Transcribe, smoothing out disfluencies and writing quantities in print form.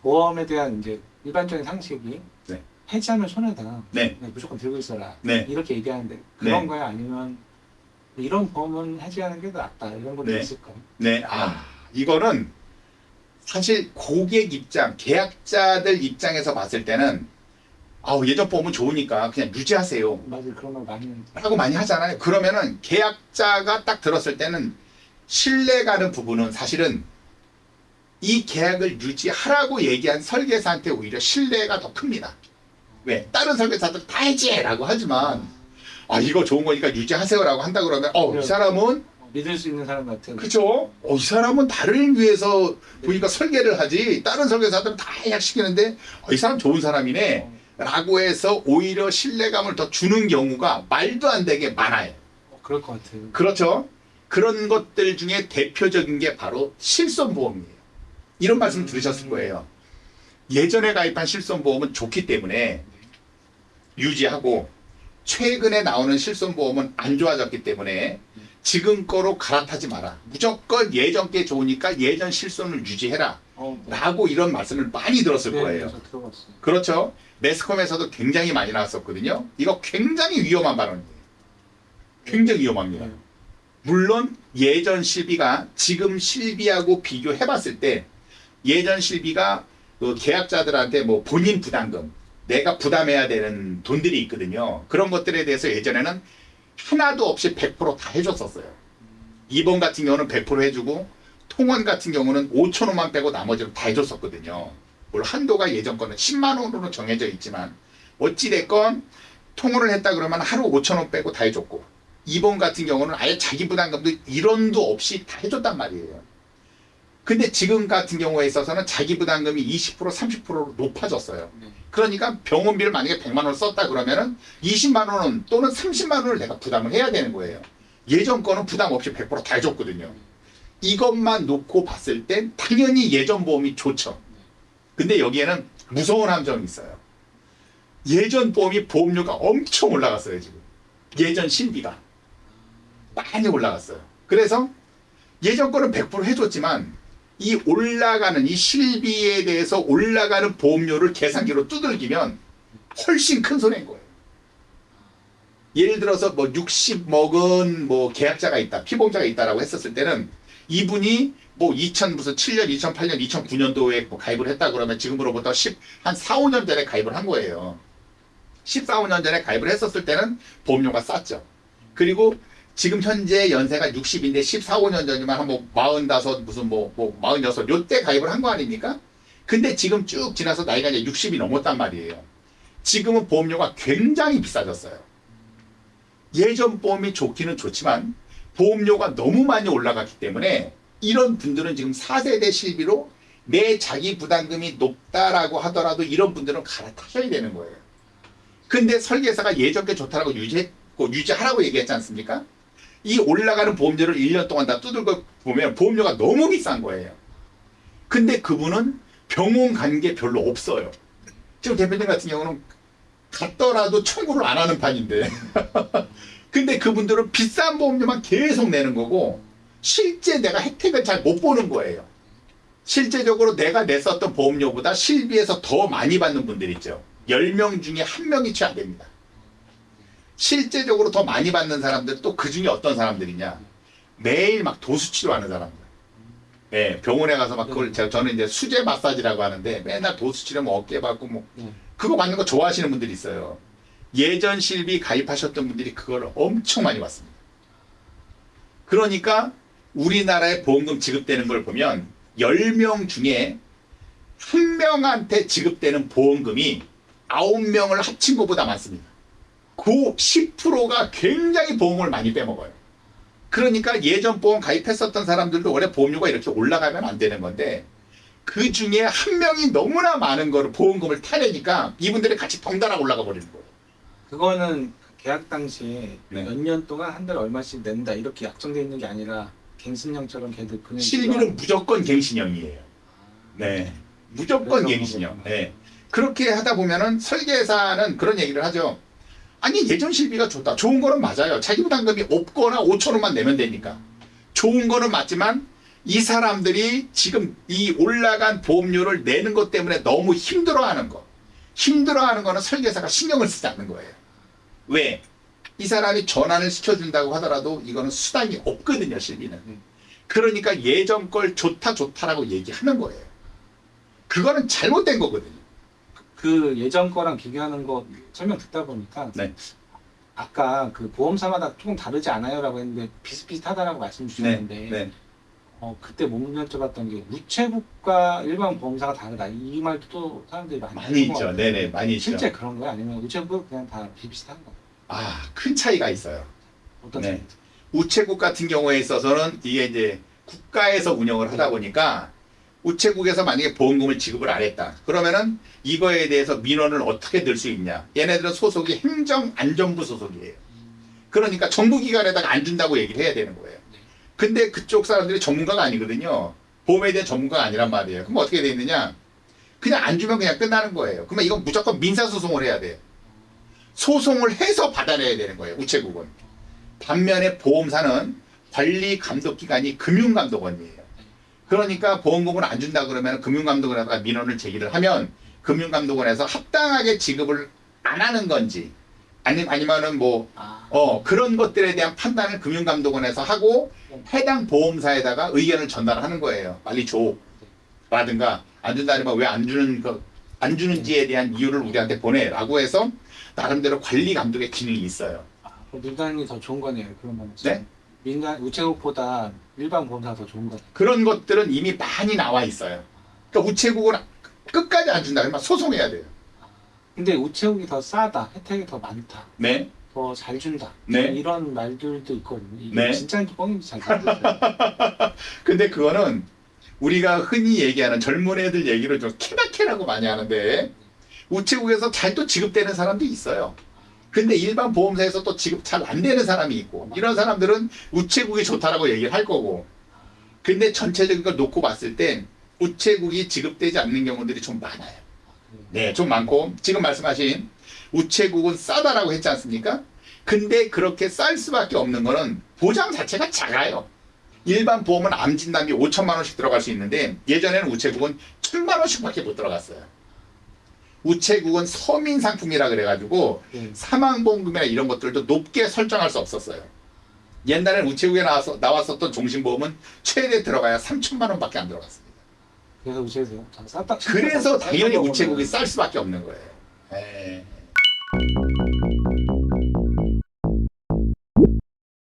보험에 대한 이제 일반적인 상식이 네. 해지하면 손해다. 네. 무조건 들고 있어라. 네. 이렇게 얘기하는데 그런 네. 거야? 아니면 이런 보험은 해지하는 게 낫다. 이런 것도 네. 있을까요? 네. 이거는 사실 고객 입장, 계약자들 입장에서 봤을 때는 예전 보험은 좋으니까 그냥 유지하세요 맞아요. 그런 걸 많이 라고 많이 하잖아요. 그러면은 계약자가 딱 들었을 때는 신뢰 가는 부분은 사실은 이 계약을 유지하라고 얘기한 설계사한테 오히려 신뢰가 더 큽니다. 왜? 다른 설계사들 다 해지라고 하지만 이거 좋은 거니까 유지하세요라고 한다 그러면 이 사람은 믿을 수 있는 사람 같은. 그죠? 이 사람은 나를 위해서 보니까 설계를 하지 다른 설계사들은 다 해약시키는데 이 사람 좋은 사람이네 라고 해서 오히려 신뢰감을 더 주는 경우가 말도 안 되게 많아요. 그럴 것 같아요. 그렇죠? 그런 것들 중에 대표적인 게 바로 실손보험이에요. 이런 말씀 들으셨을 거예요. 예전에 가입한 실손보험은 좋기 때문에 유지하고 최근에 나오는 실손보험은 안 좋아졌기 때문에 지금 거로 갈아타지 마라. 무조건 예전 게 좋으니까 예전 실손을 유지해라. 라고 이런 말씀을 많이 들었을 거예요. 저 들어봤어요. 그렇죠. 매스컴에서도 굉장히 많이 나왔었거든요. 이거 굉장히 위험한 발언이에요. 굉장히 위험합니다. 물론 예전 실비가 지금 실비하고 비교해봤을 때 예전 실비가 그 계약자들한테 뭐 본인 부담금, 내가 부담해야 되는 돈들이 있거든요. 그런 것들에 대해서 예전에는 하나도 없이 100%다 해줬었어요. 이번 같은 경우는 100% 해주고 통원 같은 경우는 5천 원만 빼고 나머지는 다 해줬었거든요. 물론 한도가 예전 거는 10만 원으로 정해져 있지만 어찌됐건 통원을 했다 그러면 하루 5천 원 빼고 다 해줬고 이번 같은 경우는 아예 자기 부담금도 1원도 없이 다 해줬단 말이에요. 근데 지금 같은 경우에 있어서는 자기 부담금이 20% 30%로 높아졌어요. 그러니까 병원비를 만약에 100만 원을 썼다 그러면은 20만 원 또는 30만 원을 내가 부담을 해야 되는 거예요. 예전 거는 부담 없이 100%다 해줬거든요. 이것만 놓고 봤을 땐 당연히 예전 보험이 좋죠. 근데 여기에는 무서운 함정이 있어요. 예전 보험이 보험료가 엄청 올라갔어요, 지금. 예전 실비가. 많이 올라갔어요. 그래서 예전 거는 100% 해줬지만 이 올라가는 이 실비에 대해서 올라가는 보험료를 계산기로 두들기면 훨씬 큰 손해인 거예요. 예를 들어서 뭐 60 먹은 뭐 계약자가 있다, 피보험자가 있다라고 했었을 때는 이분이 뭐 2007년, 2008년, 2009년도에 뭐 가입을 했다 그러면 지금으로부터 한 4, 5년 전에 가입을 한 거예요. 14, 5년 전에 가입을 했었을 때는 보험료가 쌌죠. 그리고 지금 현재 연세가 60인데 14, 5년 전이면 한 뭐 45, 무슨 뭐 46, 요때 가입을 한 거 아닙니까? 근데 지금 쭉 지나서 나이가 이제 60이 넘었단 말이에요. 지금은 보험료가 굉장히 비싸졌어요. 예전 보험이 좋기는 좋지만 보험료가 너무 많이 올라갔기 때문에 이런 분들은 지금 4세대 실비로 내 자기 부담금이 높다라고 하더라도 이런 분들은 갈아타셔야 되는 거예요. 근데 설계사가 예전 게 좋다라고 유지하라고 얘기했지 않습니까? 이 올라가는 보험료를 1년 동안 다 두들겨 보면 보험료가 너무 비싼 거예요. 근데 그분은 병원 간 게 별로 없어요. 지금 대표님 같은 경우는 갔더라도 청구를 안 하는 판인데 근데 그분들은 비싼 보험료만 계속 내는 거고 실제 내가 혜택을 잘 못 보는 거예요. 실제적으로 내가 냈었던 보험료보다 실비에서 더 많이 받는 분들 있죠. 10명 중에 1명이 취 안 됩니다. 실제적으로 더 많이 받는 사람들 또 그 중에 어떤 사람들이냐. 매일 막 도수치료하는 사람들. 네, 병원에 가서 막 그걸 저는 이제 수제 마사지라고 하는데 맨날 도수치료 뭐 어깨 받고 뭐 그거 받는 거 좋아하시는 분들이 있어요. 예전 실비 가입하셨던 분들이 그걸 엄청 많이 받습니다. 그러니까 우리나라에 보험금 지급되는 걸 보면 10명 중에 1명한테 지급되는 보험금이 9명을 합친 것보다 많습니다. 그 10%가 굉장히 보험을 많이 빼먹어요. 그러니까 예전 보험 가입했었던 사람들도 원래 보험료가 이렇게 올라가면 안 되는 건데 그 중에 1명이 너무나 많은 거를 보험금을 타내니까 이분들이 같이 덩달아 올라가 버리는 거예요. 그거는 계약 당시에 네. 몇 년 동안 한 달에 얼마씩 낸다 이렇게 약정되어 있는 게 아니라 갱신형처럼 걔들 그냥 실비는 무조건 갱신형이에요. 네, 무조건 갱신형. 네. 그렇게 하다 보면은 설계사는 그런 얘기를 하죠. 아니 예전 실비가 좋다. 좋은 거는 맞아요. 자기 부담금이 없거나 5천 원만 내면 되니까. 좋은 거는 맞지만 이 사람들이 지금 이 올라간 보험료를 내는 것 때문에 너무 힘들어하는 거. 힘들어하는 거는 설계사가 신경을 쓰지 않는 거예요. 왜? 이 사람이 전환을 시켜준다고 하더라도 이거는 수당이 없거든요, 실비는. 그러니까 예전 걸 좋다라고 얘기하는 거예요. 그거는 잘못된 거거든요. 그 예전 거랑 비교하는 거 설명 듣다 보니까 네. 아까 그 보험사마다 조금 다르지 않아요라고 했는데 비슷비슷하다라고 말씀 주셨는데 그때 못 여쭤봤던 게 우체국과 일반 보험사가 다르다 이 말도 또 사람들이 많이 많이 하는 것 있죠. 같아요. 네네, 많이 있죠. 실제 그런 거예요? 아니면 우체국 그냥 다 비슷비슷한 거예요? 큰 차이가 있어요. 어떤 네. 차이? 우체국 같은 경우에 있어서는 이게 이제 국가에서 운영을 하다 보니까 우체국에서 만약에 보험금을 지급을 안 했다. 그러면은 이거에 대해서 민원을 어떻게 들 수 있냐. 얘네들은 소속이 행정안전부 소속이에요. 그러니까 정부기관에다가 안 준다고 얘기를 해야 되는 거예요. 근데 그쪽 사람들이 전문가가 아니거든요. 보험에 대한 전문가가 아니란 말이에요. 그럼 어떻게 돼 있느냐. 그냥 안 주면 그냥 끝나는 거예요. 그러면 이건 무조건 민사소송을 해야 돼요. 소송을 해서 받아내야 되는 거예요. 우체국은. 반면에 보험사는 관리감독기관이 금융감독원이에요. 그러니까 보험금을 안 준다 그러면 금융감독원에다가 민원을 제기를 하면 금융감독원에서 합당하게 지급을 안 하는 건지 아니면은 뭐 그런 것들에 대한 판단을 금융감독원에서 하고 해당 보험사에다가 의견을 전달하는 거예요. 빨리 줘. 라든가 안 준다면 왜 안 주는지에 대한 이유를 우리한테 보내라고 해서 나름대로 관리 감독의 기능이 있어요. 민간이 더 좋은 거네요. 그러면 네? 민간 우체국보다 일반 보험사가 더 좋은 거네요. 그런 것들은 이미 많이 나와 있어요. 그러니까 우체국은 끝까지 안 준다 그러면 소송해야 돼요. 근데 우체국이 더 싸다, 혜택이 더 많다, 네. 더 잘 준다. 네. 이런 말들도 있거든요. 이게 네. 진짜인지 뻥인지 잘 모르겠어요. 근데 그거는 우리가 흔히 얘기하는 젊은 애들 얘기를 좀 케바케라고 많이 하는데 우체국에서 잘 또 지급되는 사람도 있어요. 근데 일반 보험사에서 또 지급 잘 안 되는 사람이 있고 이런 사람들은 우체국이 좋다라고 얘기를 할 거고 근데 전체적인 걸 놓고 봤을 땐 우체국이 지급되지 않는 경우들이 좀 많아요. 네, 좀 많고 지금 말씀하신 우체국은 싸다라고 했지 않습니까? 근데 그렇게 쌀 수밖에 없는 거는 보장 자체가 작아요. 일반 보험은 암 진단비 5천만 원씩 들어갈 수 있는데 예전에는 우체국은 1,000만 원씩밖에 못 들어갔어요. 우체국은 서민 상품이라 그래가지고 사망보험금이나 이런 것들도 높게 설정할 수 없었어요. 옛날에는 우체국에 나왔었던 종신보험은 최대 들어가야 3천만 원밖에 안 들어갔습니다. 그래서 우체국에서 쌌다. 그래서 당연히 우체국이 쌀 수밖에 없는 거예요. 에이.